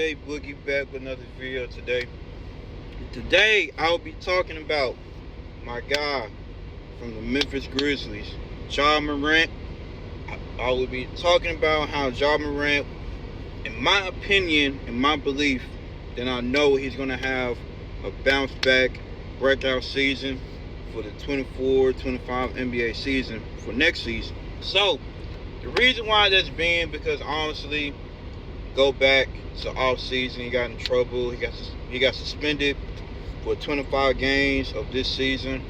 J Boogie back with another video today. Today I'll be talking about my guy from the Memphis Grizzlies, Morant. I will be talking about how Morant, in my opinion, in my belief, then I know he's gonna have a bounce back breakout season for the 24-25 NBA season for next season. So the reason why that's being because honestly, go back to off season, he got in trouble. He got suspended for 25 games of this season.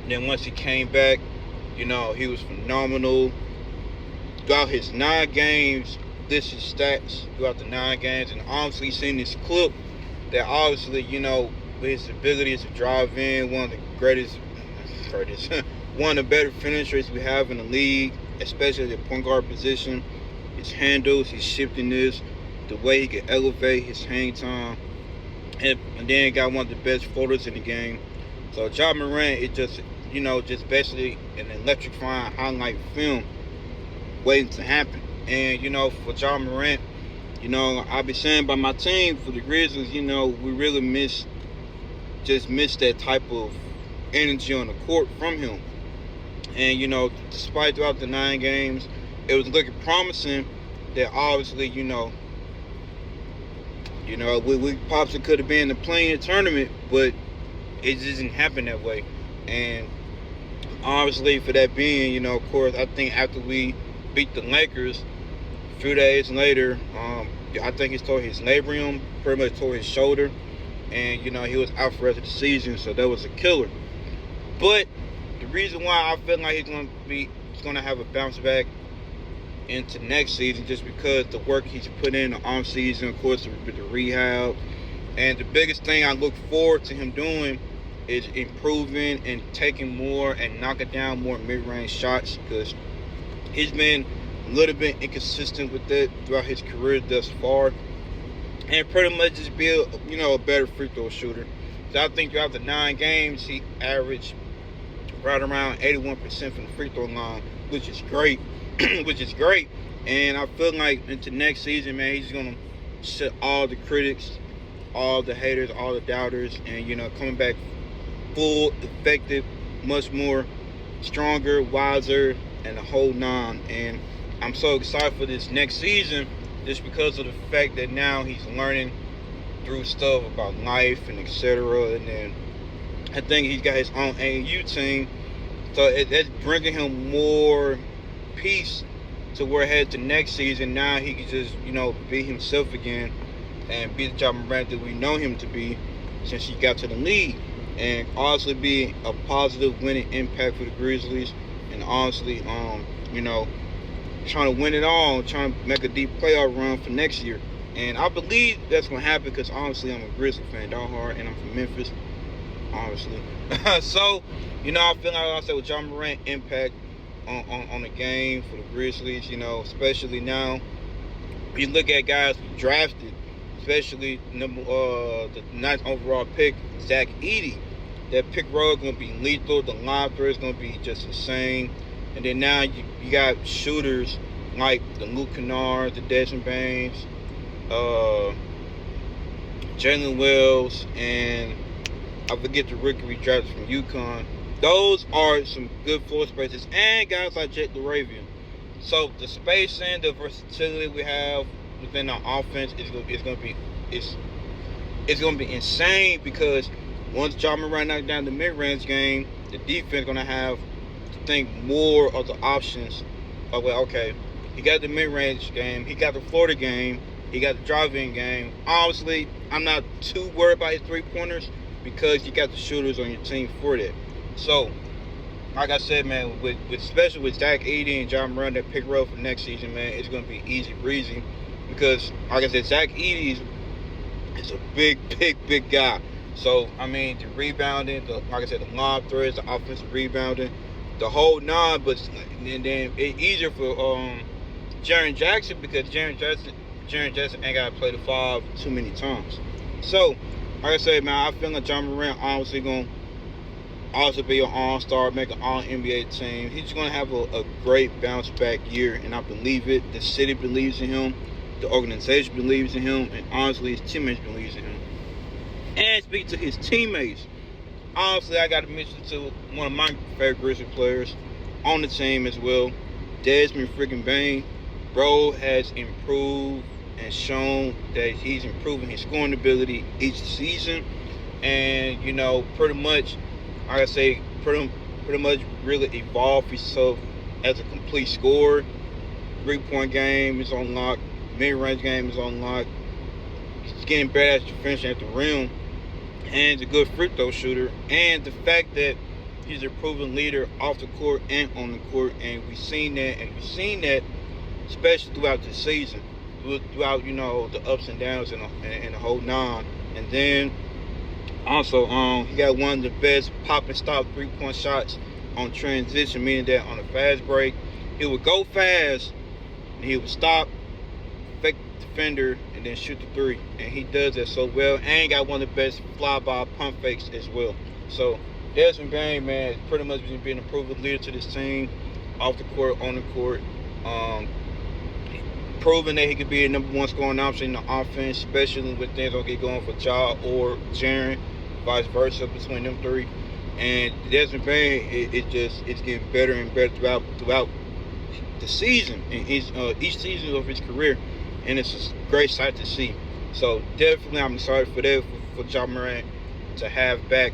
And then once he came back, he was phenomenal. Throughout his 9 games, this is stats throughout the 9 games, and honestly, seen this clip that obviously, with his abilities to drive in, one of the one of the better finishers we have in the league, especially at the point guard position. His handles, his shiftiness, the way he can elevate his hang time, and then got one of the best floaters in the game. So Morant is just basically an electrifying highlight film waiting to happen. And for Morant, I've been saying by my team for the Grizzlies, we really miss that type of energy on the court from him. And despite throughout the 9 games, it was looking promising that obviously, we possibly could have been in the play-in tournament, but it just didn't happen that way. And obviously, for that being, of course, I think after we beat the Lakers, a few days later, I think he tore his labrum, pretty much tore his shoulder, and he was out for the rest of the season, so that was a killer. But the reason why I feel like he's gonna have a bounce back into next season, just because the work he's put in the off season, of course, with the rehab, and the biggest thing I look forward to him doing is improving and taking more and knocking down more mid-range shots, because he's been a little bit inconsistent with that throughout his career thus far, and pretty much just be a better free throw shooter. So I think throughout the 9 games he averaged right around 81% from the free throw line, which is great. And I feel like into next season, man, he's gonna shut all the critics, all the haters, all the doubters, and coming back full, effective, much more stronger, wiser, and the whole 9. And I'm so excited for this next season, just because of the fact that now he's learning through stuff about life and etc. And then I think he's got his own AAU team, so that's bringing him more peace to where ahead to next season. Now he can just be himself again and be the Morant that we know him to be since he got to the league, and honestly be a positive winning impact for the Grizzlies, and honestly trying to win it all, trying to make a deep playoff run for next year. And I believe that's going to happen because honestly I'm a Grizzly fan, diehard, and I'm from Memphis, honestly. So I feel like I said with Morant impact on the game for the Grizzlies, especially now you look at guys we drafted, especially the 9th overall pick, Zach Edey. That pick row is going to be lethal. The line threat is going to be just insane. And then now you got shooters like the Luke Kennard, the Desmond Banes, Jalen Wells, and I forget the rookie we drafted from UConn. Those are some good floor spaces, and guys like Jake LaRavian. So the spacing, the versatility we have within our offense is going to be insane, because once Morant knocks down the mid-range game, the defense is going to have to think more of the options. Okay, he got the mid-range game, he got the Florida game, he got the drive-in game. Honestly, I'm not too worried about his 3-pointers because you got the shooters on your team for that. So, like I said, man, especially with Zach Edey and Morant, that pick row for next season, man, it's going to be easy breezy, because, like I said, Zach Edey is a big guy. So, I mean, the rebounding, like I said, the lob threats, the offensive rebounding, the whole 9. But then it's easier for Jaren Jackson, because Jaren Jackson ain't got to play the 5 too many times. So, like I said, man, I feel like Morant honestly going to also be an all-star, make an all-NBA team. He's going to have a great bounce-back year, and I believe it. The city believes in him. The organization believes in him, and honestly, his teammates believes in him. And speak to his teammates. Honestly, I got to mention to one of my favorite Grizzlies players on the team as well, Desmond freaking Bane. Bro has improved and shown that he's improving his scoring ability each season, and pretty much, like I say, pretty much really evolved himself as a complete scorer. 3-point game is on lock. Mid-range game is on lock. He's getting better at finishing at the rim, and he's a good free throw shooter. And the fact that he's a proven leader off the court and on the court, and we've seen that, especially throughout the season, throughout the ups and downs and the whole nine. And then also, he got one of the best pop and stop 3-point shots on transition, meaning that on a fast break, he would go fast and he would stop, fake the defender, and then shoot the three. And he does that so well. And he got one of the best fly-by pump fakes as well. So Desmond Bane, man, has pretty much been a proven leader to this team, off the court, on the court. Proving that he could be a number one scoring option in the offense, especially when things don't get going for Ja or Jaren, vice versa between them three. And Desmond Bane, it's getting better and better throughout the season, and each season of his career, and it's a great sight to see. So definitely, I'm excited for that for Ja Morant to have back.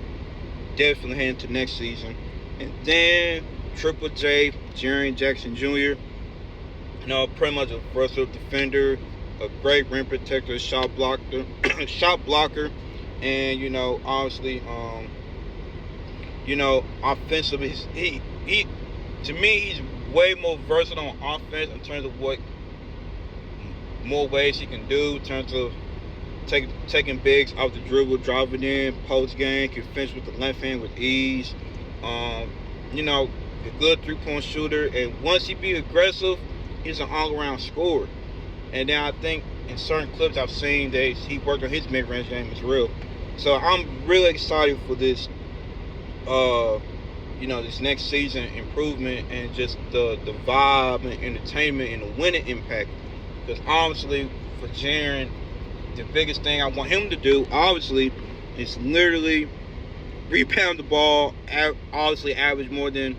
Definitely heading to next season. And then Triple J, Jaren Jackson Jr. Pretty much a versatile defender, a great rim protector, shot blocker, and obviously, offensively, he to me, he's way more versatile on offense in terms of what more ways he can do in terms of taking bigs off the dribble, driving in, post game, can finish with the left hand with ease. A good 3-point shooter, and once he be aggressive, he's an all-around scorer. And then I think in certain clips I've seen that he worked on his mid-range game as well. So I'm really excited for this, this next season improvement, and just the vibe and entertainment and the winning impact. Because obviously for Jaren, the biggest thing I want him to do, obviously, is literally rebound the ball. Obviously, average more than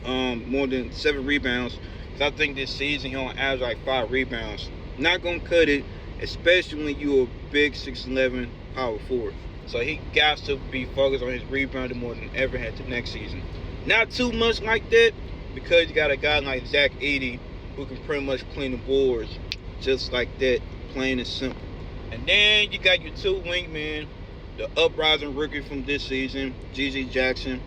7 rebounds. I think this season he'll average like 5 rebounds. Not gonna cut it, especially when you're a big 6'11" power forward. So he got to be focused on his rebounding more than ever had to next season. Not too much like that, because you got a guy like Zach Edey who can pretty much clean the boards just like that, plain and simple. And then you got your 2 wingmen, the uprising rookie from this season, GG Jackson.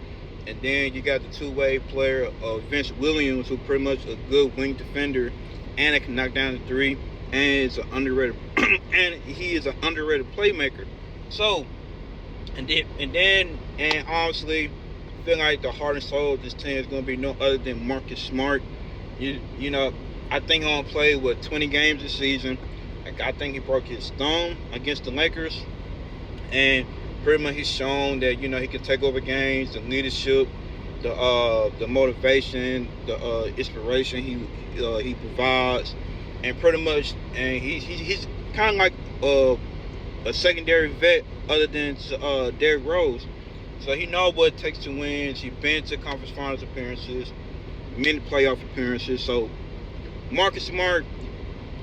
And then you got the 2-way player, Vince Williams, who pretty much a good wing defender, and it can knock down the 3, and is an underrated and he is an underrated playmaker. So, and honestly, I feel like the heart and soul of this team is going to be no other than Marcus Smart. I think he'll play 20 games this season. I think he broke his thumb against the Lakers, and pretty much he's shown that he can take over games, the leadership, the motivation, the inspiration he provides, and pretty much, and he's kind of like a secondary vet other than Derrick Rose. So he knows what it takes to win. He's been to conference finals appearances, many playoff appearances. So Marcus Smart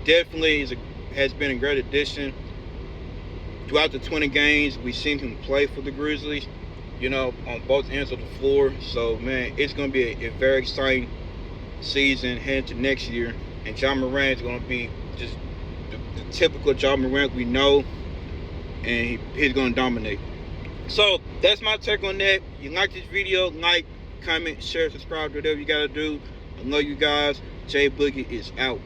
definitely has been a great addition. Throughout the 20 games, we've seen him play for the Grizzlies, on both ends of the floor. So, man, it's going to be a very exciting season heading to next year. And Ja Morant is going to be just the typical Ja Morant we know, and he's going to dominate. So, that's my take on that. You like this video, like, comment, share, subscribe, whatever you got to do. I love you guys. J Boogie is out.